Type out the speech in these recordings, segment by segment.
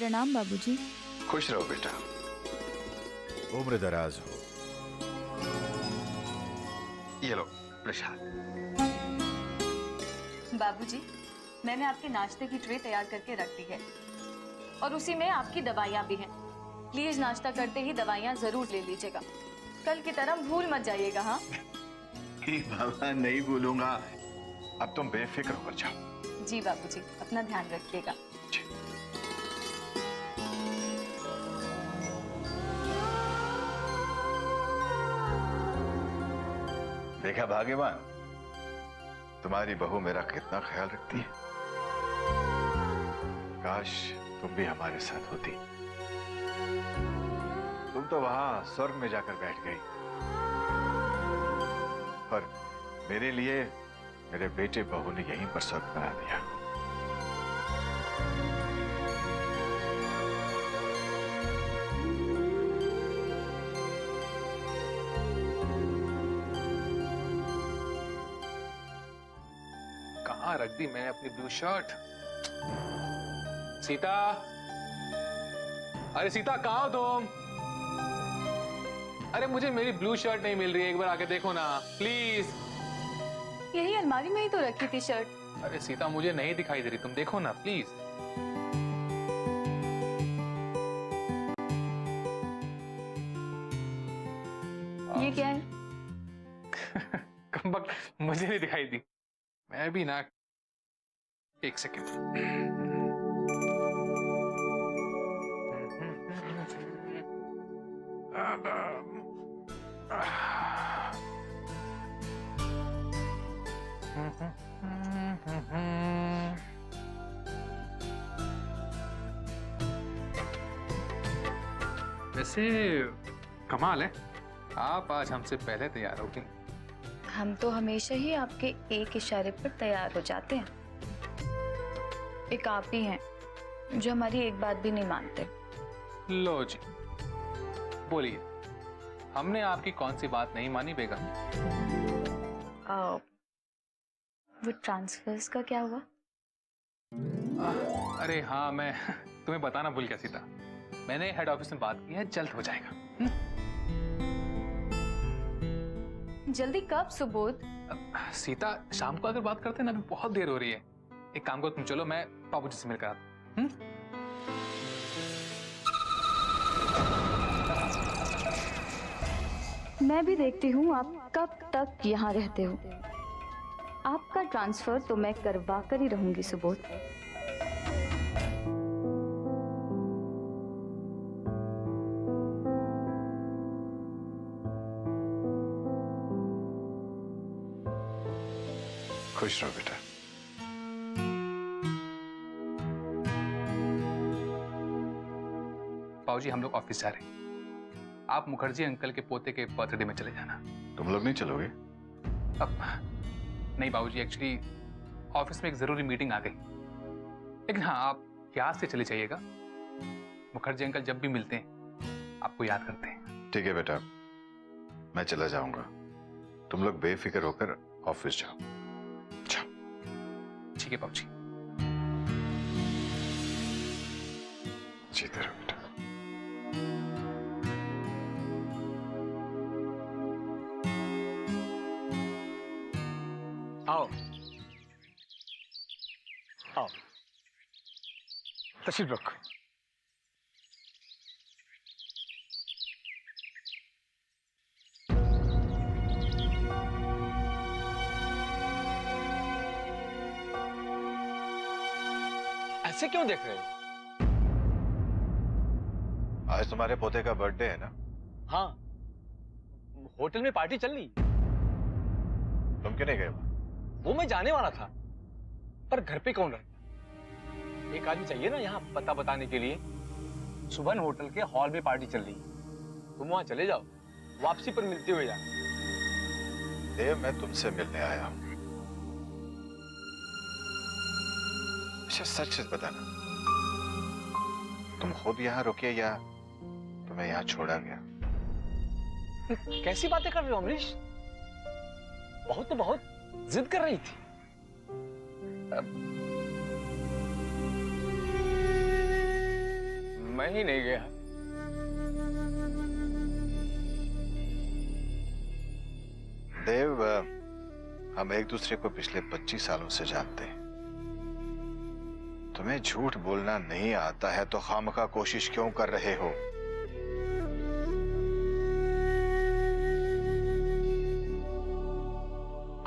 प्रणाम बाबूजी। खुश रहो बेटा। उम्र दराज हो। ये लो प्रसाद। बाबूजी, मैंने आपके नाश्ते की ट्रे तैयार करके रख दी है और उसी में आपकी दवाइयाँ भी हैं। प्लीज नाश्ता करते ही दवाइयाँ जरूर ले लीजिएगा। कल की तरह भूल मत जाइएगा। हाँ बाबा नहीं भूलूंगा। अब तुम बेफिक्र हो जाओ। जी बाबूजी, अपना ध्यान रखिएगा। देखा भाग्यवान, तुम्हारी बहू मेरा कितना ख्याल रखती है। काश तुम भी हमारे साथ होती। तुम तो वहां स्वर्ग में जाकर बैठ गई, पर मेरे लिए मेरे बेटे बहू ने यहीं पर स्वर्ग बना दिया। कहाँ रख दी मैंने अपनी ब्लू शर्ट? सीता, अरे सीता कहाँ हो तुम? अरे मुझे मेरी ब्लू शर्ट नहीं मिल रही है, एक बार आके देखो ना प्लीज। यही अलमारी में ही तो रखी थी शर्ट। अरे सीता मुझे नहीं दिखाई दे रही, तुम देखो ना प्लीज। ये क्या है? कम वक्त मुझे नहीं दिखाई दी। मैं भी ना, एक सेकेंड। वैसे कमाल है, आप आज हमसे पहले तैयार हो गई। हम तो हमेशा ही आपके एक इशारे पर तैयार हो जाते हैं। एक आप ही हैं जो हमारी एक बात भी नहीं मानते। लो जी, बोलिए, हमने आपकी कौन सी बात नहीं मानी बेगम? वो ट्रांसफर्स का क्या हुआ? अरे हाँ, मैं तुम्हें बताना भूल गया सीता। मैंने हेड ऑफिस में बात की है, जल्द हो जाएगा। जल्दी कब सुबोध? सीता शाम को अगर बात करते हैं ना, अभी बहुत देर हो रही है। एक काम करो, तुम चलो, मैं बाबूजी से मिलकर आता हूं। मैं भी देखती हूँ आप कब तक यहाँ रहते हो। आपका ट्रांसफर तो मैं करवा कर ही रहूंगी सुबोध। खुश रहो बेटा। बाबूजी हम लोग ऑफिस जा रहे हैं, आप मुखर्जी अंकल के पोते के बर्थडे में चले जाना। तुम लोग नहीं चलोगे? अब नहीं बाबूजी, एक्चुअली ऑफिस में एक जरूरी मीटिंग आ गई। लेकिन हाँ, आप याद से चले जाइएगा। मुखर्जी अंकल जब भी मिलते हैं आपको याद करते हैं। ठीक है बेटा, मैं चला जाऊंगा। तुम लोग बेफिक्र होकर ऑफिस जाओ। ठीक है बाबूजी। जीते रहो बेटा। आओ आओ, तशरीफ रखो। ऐसे क्यों देख रहे हो? आज तुम्हारे पोते का बर्थडे है ना? हाँ, होटल में पार्टी चल रही। तुम क्यों नहीं गए? वो मैं जाने वाला था, पर घर पे कौन रहे? एक आदमी चाहिए ना यहाँ पता बताने के लिए। सुबह होटल के हॉल में पार्टी चल रही, तुम वहां चले जाओ, वापसी पर मिलते हुए जाना। देव, मैं तुमसे मिलने आया हूं। अच्छा सच सच बताना, तुम खुद यहाँ रुके या तुम्हें यहाँ छोड़ा गया? कैसी बातें कर रहे हो अमरीश? बहुत तो बहुत जिद कर रही थी। मैं ही नहीं गया। देव, हम एक दूसरे को पिछले 25 सालों से जानते हैं। तुम्हें झूठ बोलना नहीं आता है तो खामखा कोशिश क्यों कर रहे हो?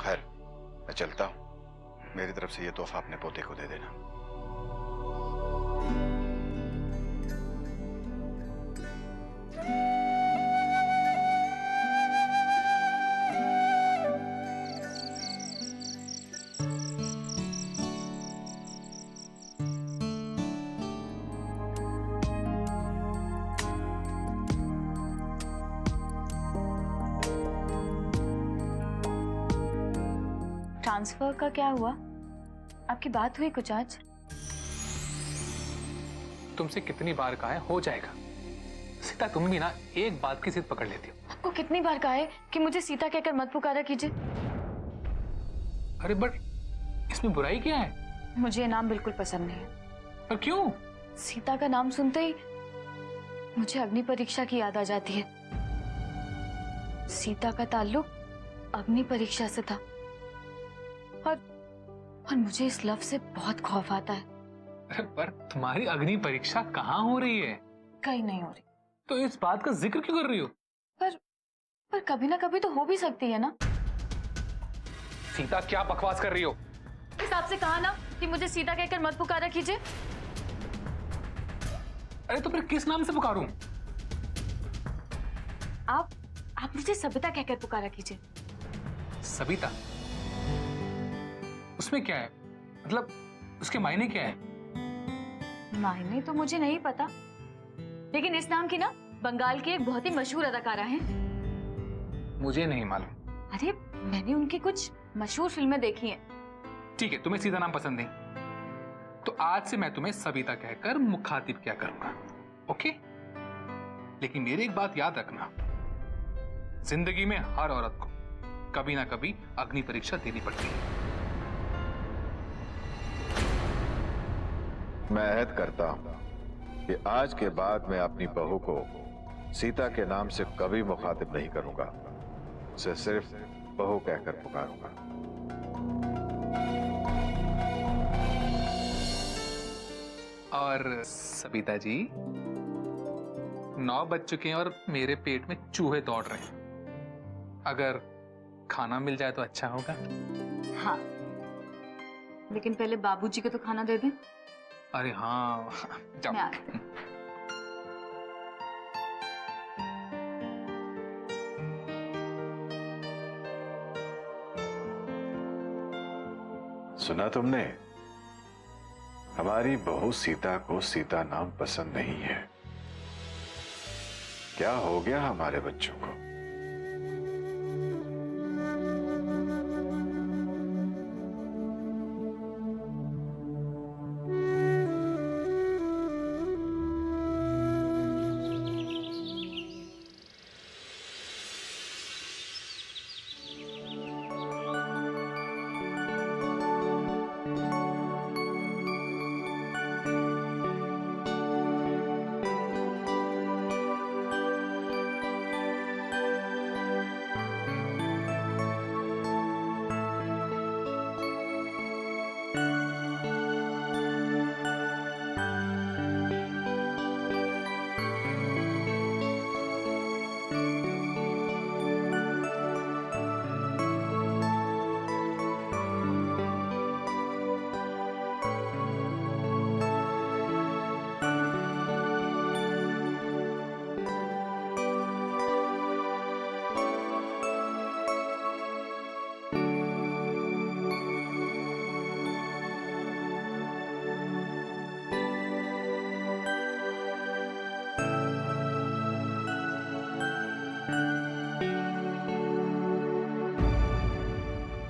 खैर, मैं चलता हूं। मेरी तरफ से ये तोहफा अपने पोते को दे देना। ट्रांसफर का क्या हुआ? आपकी बात हुई कुछ आज? तुमसे कितनी बार कहा है हो जाएगा। सीता, तुम भी ना एक बात की जिद पकड़ लेती हो। आपको कितनी बार कहा है कि मुझे सीता कहकर मत पुकारा कीजिए? अरे बट इसमें बुराई क्या है? मुझे ये नाम बिल्कुल पसंद नहीं है। और क्यों? सीता का नाम सुनते ही मुझे अग्नि परीक्षा की याद आ जाती है। सीता का ताल्लुक अग्नि परीक्षा से था और मुझे इस लफ्ज से बहुत खौफ आता है। अरे पर तुम्हारी अग्नि परीक्षा कहाँ हो रही है? कहीं नहीं हो रही। तो इस बात का जिक्र क्यों कर रही हो? पर कभी ना कभी तो हो भी सकती है ना। सीता, क्या बकवास कर रही हो? इस आपसे कहा ना कि मुझे सीता कहकर मत पुकारा कीजिए। अरे तो फिर किस नाम से पुकारूं? आप मुझे सबिता कहकर पुकारा कीजिए। सबिता? उसमें क्या है? मतलब उसके मायने क्या है? मायने तो मुझे नहीं पता, लेकिन इस नाम की ना बंगाल की एक बहुत ही मशहूर अदाकारा है। मुझे नहीं मालूम। अरे मैंने उनकी कुछ मशहूर फिल्में देखी हैं। ठीक है, तुम्हें सीधा नाम पसंद नहीं तो आज से मैं तुम्हें सबिता कहकर मुखातिब क्या करूंगा, ओके? लेकिन मेरी एक बात याद रखना, जिंदगी में हर औरत को कभी ना कभी अग्नि परीक्षा देनी पड़ती है। मैं अहद करता हूं कि आज के बाद मैं अपनी बहू को सीता के नाम से कभी मुखातिब नहीं करूंगा। उसे सिर्फ बहू कहकर पुकारूंगा। और सबिता जी, 9 बज चुके हैं और मेरे पेट में चूहे दौड़ रहे हैं। अगर खाना मिल जाए तो अच्छा होगा। हाँ, लेकिन पहले बाबूजी को तो खाना दे दें। अरे हाँ, जाओ। मैं आ रही हूं। सुना तुमने? हमारी बहू सीता को सीता नाम पसंद नहीं है। क्या हो गया हमारे बच्चों को?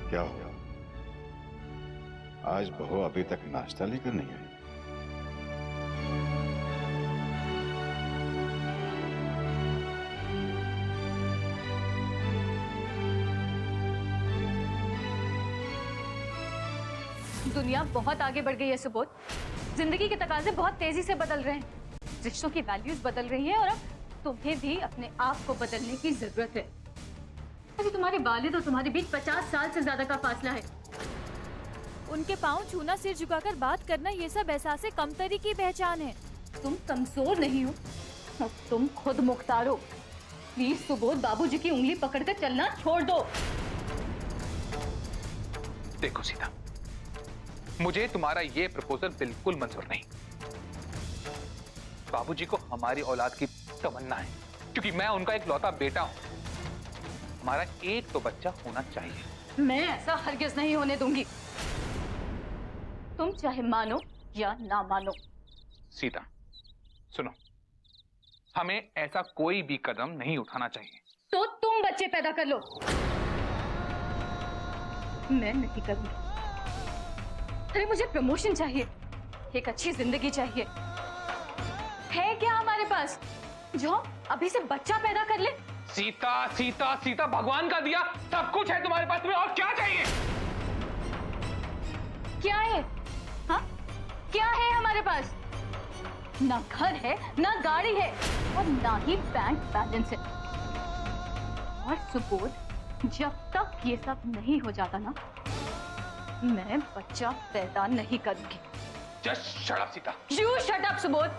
क्या हुआ? आज बहू अभी तक नाश्ता लेकर नहीं आई? दुनिया बहुत आगे बढ़ गई है सुबोध। जिंदगी के तकाजे बहुत तेजी से बदल रहे हैं। रिश्तों की वैल्यूज बदल रही हैं और अब तुम्हें भी अपने आप को बदलने की जरूरत है। अरे तुम्हारे वालिद और तुम्हारे बीच 50 साल से ज्यादा का फासला है। उनके पाँव छूना, सिर झुकाकर बात करना, ये सब एहसास कमतरी की पहचान है। तुम कमजोर नहीं हो और तुम खुद मुख्तार हो। प्लीज सुबोध, बाबूजी की उंगली पकड़कर चलना छोड़ दो। देखो सीता, मुझे तुम्हारा ये प्रपोजल बिल्कुल मंजूर नहीं। बाबूजी को हमारी औलाद की तमन्ना है, क्योंकि मैं उनका एक लौता बेटा हूं। हमारा एक तो बच्चा होना चाहिए। मैं ऐसा हरगिज नहीं होने दूंगी, तुम चाहे मानो या ना मानो। सीता सुनो, हमें ऐसा कोई भी कदम नहीं उठाना चाहिए। तो तुम बच्चे पैदा कर लो, मैं नहीं करूंगी। अरे मुझे प्रमोशन चाहिए, एक अच्छी जिंदगी चाहिए। है क्या हमारे पास जो अभी से बच्चा पैदा कर ले? सीता सीता सीता, भगवान का दिया सब कुछ है तुम्हारे पास में, और क्या चाहिए? क्या है? हाँ, क्या है हमारे पास? ना घर है, ना गाड़ी है, और ना ही बैंक बैलेंस है। और सुबोध, जब तक ये सब नहीं हो जाता ना, मैं बच्चा पैदा नहीं करूंगी। Just shut up Sita. You shut up, Subodh.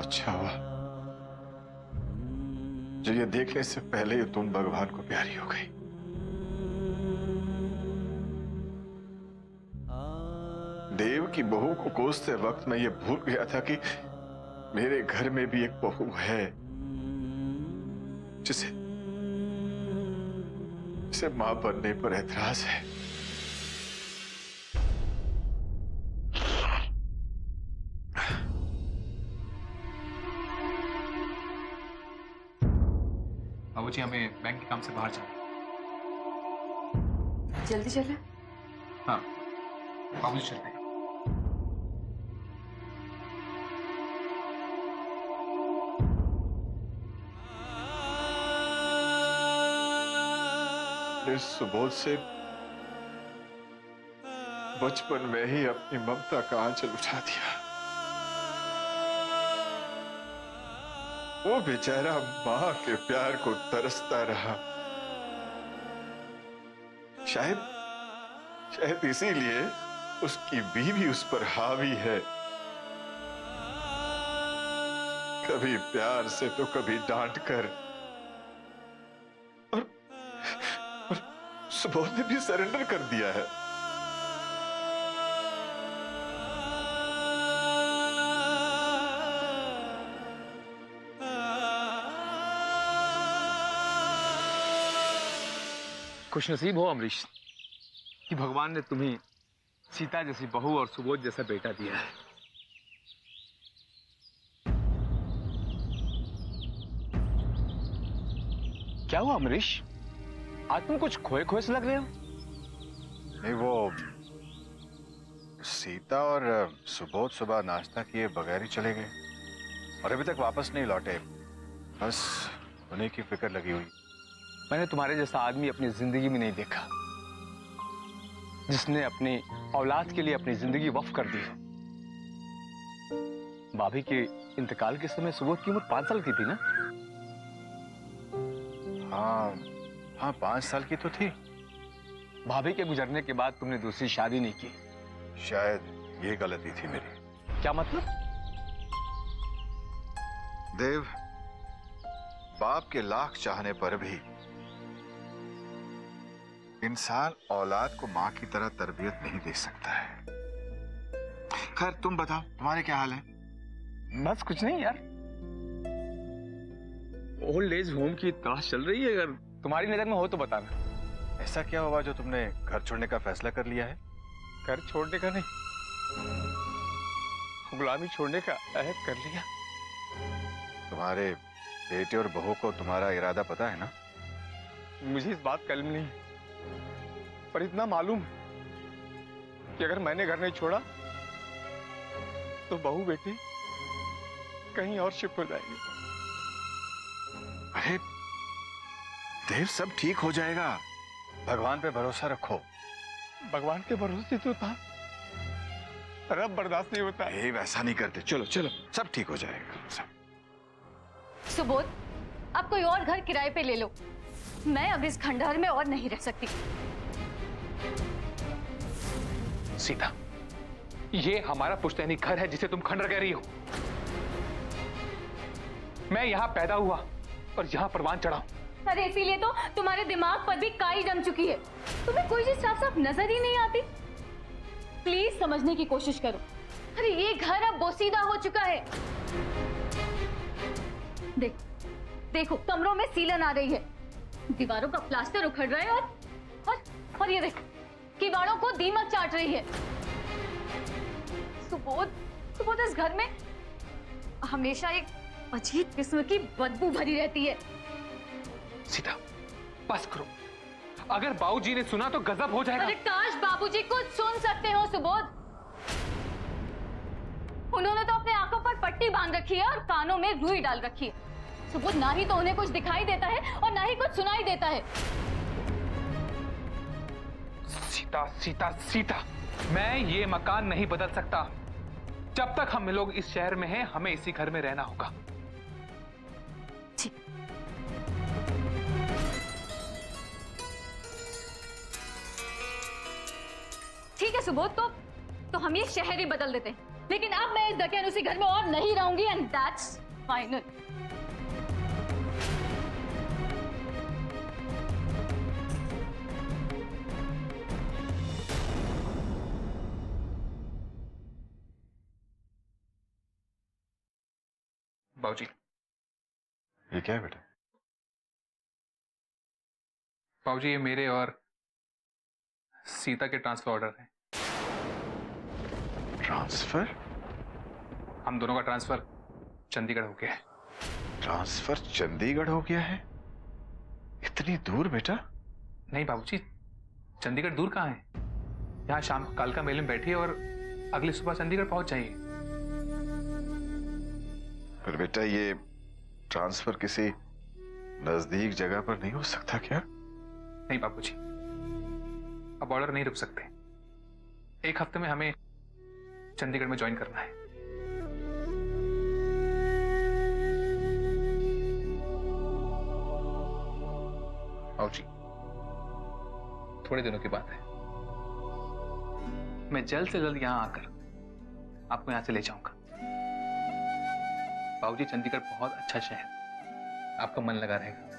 अच्छा हुआ जो ये देखने से पहले ही तुम भगवान को प्यारी हो गई। देव की बहू को कोसते वक्त मैं ये भूल गया था कि मेरे घर में भी एक बहू है जिसे मां बनने पर एतराज है। बाबूजी, हमें बैंक के काम से बाहर जाना है। जल्दी चले। हाँ बाबूजी, चलते हैं। इस सुबोध से बचपन में ही अपनी ममता का आंचल उठा दिया। वो बेचारा मां के प्यार को तरसता रहा। शायद इसीलिए उसकी बीवी उस पर हावी है। कभी प्यार से तो कभी डांट कर। और सुबोध ने भी सरेंडर कर दिया है। खुशनसीब हो अमरीश कि भगवान ने तुम्हें सीता जैसी बहू और सुबोध जैसा बेटा दिया है। क्या हुआ अमरीश, आज तुम कुछ खोए खोए से लग रहे हो? नहीं, वो सीता और सुबोध सुबह नाश्ता किए बगैर ही चले गए और अभी तक वापस नहीं लौटे। बस उन्हीं की फिक्र लगी हुई। मैंने तुम्हारे जैसा आदमी अपनी जिंदगी में नहीं देखा जिसने अपनी औलाद के लिए अपनी जिंदगी वक्फ कर दी। भाभी के इंतकाल के समय सुबोध की उम्र 5 साल की थी ना? हाँ 5 साल की तो थी। भाभी के गुजरने के बाद तुमने दूसरी शादी नहीं की। शायद ये गलती थी मेरी। क्या मतलब? देव, बाप के लाख चाहने पर भी इंसान औलाद को मां की तरह तरबियत नहीं दे सकता है। खैर तुम बताओ, तुम्हारे क्या हाल है? बस कुछ नहीं यार, ओल्ड एज होम की तलाश चल रही है। अगर तुम्हारी नजर में हो तो बताना। ऐसा क्या हुआ जो तुमने घर छोड़ने का फैसला कर लिया है? घर छोड़ने का नहीं, गुलामी छोड़ने का अहद कर लिया। तुम्हारे बेटे और बहू को तुम्हारा इरादा पता है ना? मुझे इस बात का इल्म नहीं, पर इतना मालूम है कि अगर मैंने घर नहीं छोड़ा तो बहू बेटे कहीं और शिफ्ट हो जाएंगे। अरे देव, सब ठीक हो जाएगा, भगवान पे भरोसा रखो। भगवान के भरोसे तो था, पर अब बर्दाश्त नहीं होता है। वैसा नहीं करते, चलो चलो, सब ठीक हो जाएगा सब। सुबोध, अब कोई और घर किराए पे ले लो। मैं अब इस खंडहर में और नहीं रह सकती। सीता, ये हमारा पुश्तैनी घर है जिसे तुम खंडहर कह रही हो। मैं यहां पैदा हुआ और यहां परवान चढ़ा हूं। अरे इसीलिए तो तुम्हारे दिमाग पर भी काई जम चुकी है। तुम्हें कोई चीज साफ साफ नजर ही नहीं आती। प्लीज समझने की कोशिश करो। अरे ये घर अब बोसीदा हो चुका है। देखो कमरों में सीलन आ रही है, दीवारों का प्लास्टर उखड़ रहा है और ये देख, किवाड़ों को दीमक चाट रही है। सुबोध, इस घर में हमेशा एक अजीब किस्म की बदबू भरी रहती है। सीता, बस करो। अगर बाबूजी ने सुना तो गजब हो जाएगा। अरे काश बाबूजी कुछ सुन सकते हो सुबोध। उन्होंने तो अपने आंखों पर पट्टी बांध रखी है और कानों में रुई डाल रखी है। सुबोध, ना ही तो उन्हें कुछ दिखाई देता है और ना ही कुछ सुनाई देता है। सीता, सीता, सीता, मैं ये मकान नहीं बदल सकता। जब तक हम लोग इस शहर में हैं, हमें इसी घर में रहना होगा। ठीक है सुबोध, तो हम ये शहर ही बदल देते हैं। लेकिन अब मैं इस दकियानुसी घर में और नहीं रहूंगी, एंड दैट्स फाइनल। बाबूजी, ये क्या है बेटा? बाबूजी, ये मेरे और सीता के ट्रांसफर ऑर्डर हैं। ट्रांसफर? हम दोनों का ट्रांसफर चंडीगढ़ हो गया है। ट्रांसफर चंडीगढ़ हो गया है? इतनी दूर बेटा? नहीं बाबूजी, चंडीगढ़ दूर कहाँ है। यहाँ शाम को कालका मेले में बैठिए और अगली सुबह चंडीगढ़ पहुंच जाइए। पर बेटा, ये ट्रांसफर किसी नजदीक जगह पर नहीं हो सकता क्या? नहीं बाबूजी, अब ऑर्डर नहीं रुक सकते। एक हफ्ते में हमें चंडीगढ़ में ज्वाइन करना है। बाबूजी, थोड़े दिनों की बात है। मैं जल्द से जल्द यहां आकर आपको यहां से ले जाऊंगा। बाबूजी, चंडीगढ़ बहुत अच्छा शहर, आपका मन लगा रहेगा।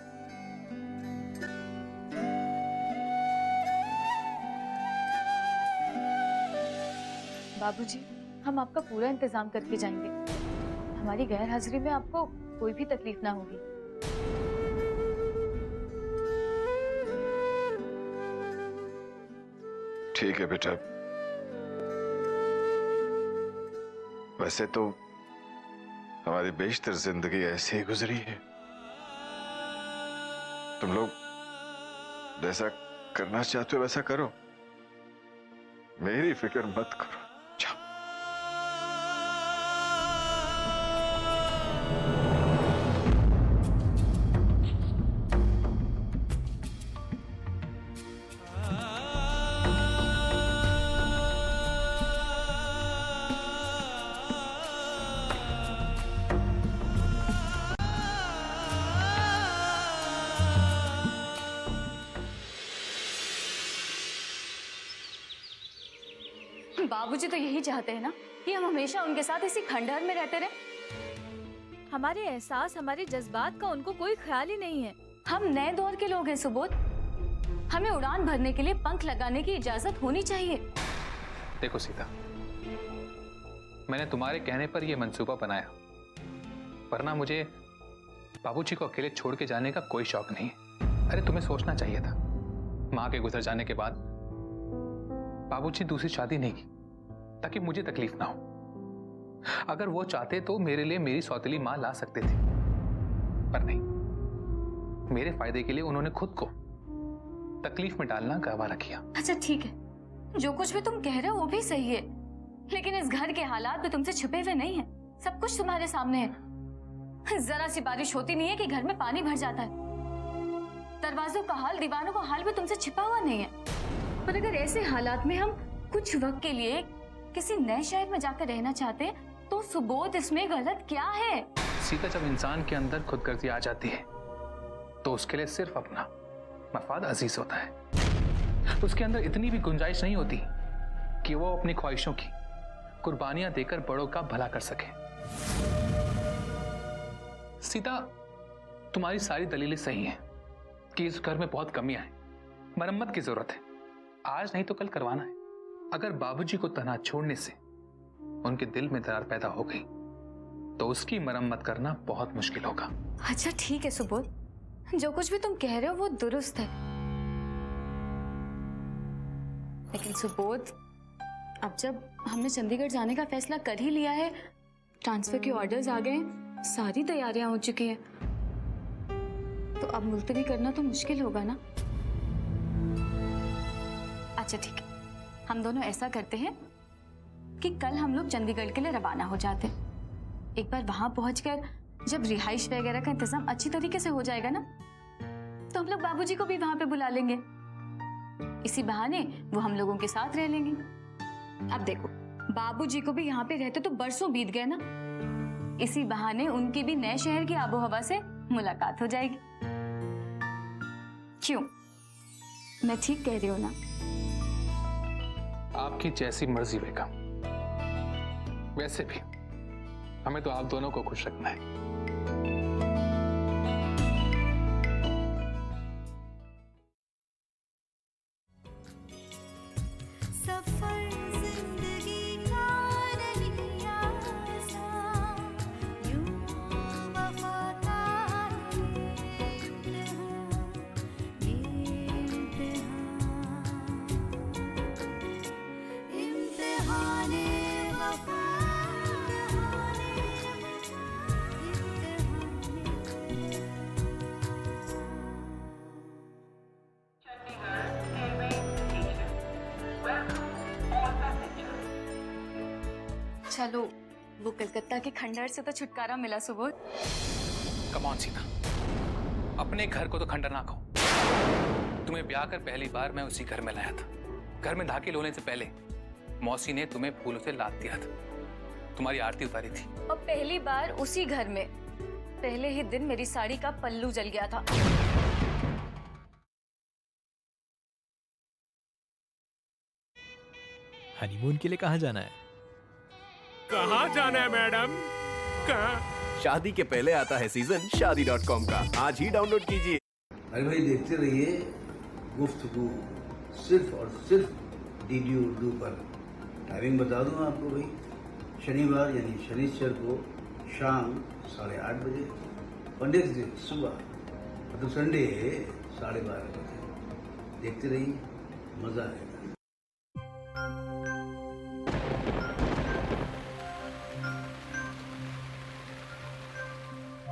बाबूजी, हम आपका पूरा इंतजाम करके जाएंगे। हमारी गैर हाजिरी में आपको कोई भी तकलीफ ना होगी। ठीक है बेटा। वैसे तो हमारी बेशतर जिंदगी ऐसे ही गुजरी है। तुम लोग जैसा करना चाहते हो वैसा करो, मेरी फिक्र मत करो। जाओ। बाबूजी तो यही चाहते हैं ना कि हम हमेशा उनके साथ इसी खंडहर में रहते रहे। हमारे एहसास, हमारे जज्बात का उनको कोई ख्याल ही नहीं है। हम नए दौर के लोग हैं सुबोध, हमें उड़ान भरने के लिए पंख लगाने की इजाजत होनी चाहिए। देखो सीता, मैंने तुम्हारे कहने पर यह मंसूबा बनाया, वरना मुझे बाबूजी को अकेले छोड़ के जाने का कोई शौक नहीं है। अरे तुम्हें सोचना चाहिए था, माँ के गुजर जाने के बाद बाबूजी दूसरी शादी नहीं की ताकि मुझे तकलीफ ना हो। अगर वो चाहते तो मेरे लिए मेरी सौतेली माँ ला सकते थे, पर नहीं, मेरे फायदे के लिए उन्होंने खुद को तकलीफ में डालना गवारा किया। अच्छा ठीक है, जो कुछ भी तुम कह रहे हो वो भी सही है, लेकिन इस घर के हालात भी तुमसे छुपे हुए नहीं है। सब कुछ तुम्हारे सामने है। जरा सी बारिश होती नहीं है कि घर में पानी भर जाता है। दरवाजों का हाल, दीवारों का हाल भी तुमसे छिपा हुआ नहीं है। पर अगर ऐसे हालात में हम कुछ वक्त के लिए किसी नए शहर में जाकर रहना चाहते हैं तो सुबोध इसमें गलत क्या है? सीता, जब इंसान के अंदर खुदगर्जी आ जाती है तो उसके लिए सिर्फ अपना मफाद अजीज होता है। उसके अंदर इतनी भी गुंजाइश नहीं होती कि वो अपनी ख्वाहिशों की कुर्बानियां देकर बड़ों का भला कर सके। सीता, तुम्हारी सारी दलीलें सही हैं कि इस घर में बहुत कमियां हैं, मरम्मत की जरूरत है। आज नहीं तो कल करवाना है। अगर बाबूजी को तनहा छोड़ने से उनके दिल में दरार पैदा हो गई तो उसकी मरम्मत करना बहुत मुश्किल होगा। अच्छा ठीक है सुबोध, जो कुछ भी तुम कह रहे हो वो दुरुस्त है, लेकिन सुबोध अब जब हमने चंडीगढ़ जाने का फैसला कर ही लिया है, ट्रांसफर के ऑर्डर्स आ गए, सारी तैयारियां हो चुकी हैं, तो अब मुलतवी करना तो मुश्किल होगा ना। अच्छा ठीक है, हम दोनों ऐसा करते हैं कि कल हम लोग चंडीगढ़ के लिए रवाना हो जाते हैं। एक बार वहां पहुंचकर जब रिहाइश वगैरह का इंतजाम अच्छी तरीके से हो जाएगा ना, तो हम लोग बाबूजी को भी वहां पे बुला लेंगे। इसी बहाने वो हम लोगों के साथ रह लेंगे। अब देखो, बाबूजी को भी यहाँ पे रहते तो बरसों बीत गए ना, इसी बहाने उनकी भी नए शहर की आबोहवा से मुलाकात हो जाएगी। क्यों, मैं ठीक कह रही हूँ ना? आपकी जैसी मर्जी बेगम। वैसे भी हमें तो आप दोनों को खुश रखना है। चलो, वो कलकत्ता के खंडहर से तो छुटकारा मिला सुबोध। कम ऑन सीता, अपने घर को तो खंडर ना कहो। तुम्हें ब्याह कर पहली बार मैं उसी घर में लाया था। घर में दाखिल होने से पहले मौसी ने तुम्हें फूलों से लाद दिया था, तुम्हारी आरती उतारी थी। और पहली बार उसी घर में पहले ही दिन मेरी साड़ी का पल्लू जल गया था। हनीमून के लिए कहाँ जाना है? कहाँ जाना है मैडम? कहाँ? शादी के पहले आता है सीजन शादी.com का, आज ही डाउनलोड कीजिए। अरे भाई देखते रहिए गुफ्तगू सिर्फ और सिर्फ डीडी उर्दू पर। टाइमिंग बता दूं आपको भाई, शनिवार यानी शनिश्चर को शाम 8:30 बजे और नेक्स्ट डे सुबह मतलब संडे 12:30 बजे। देखते रहिए, मजा आएगा।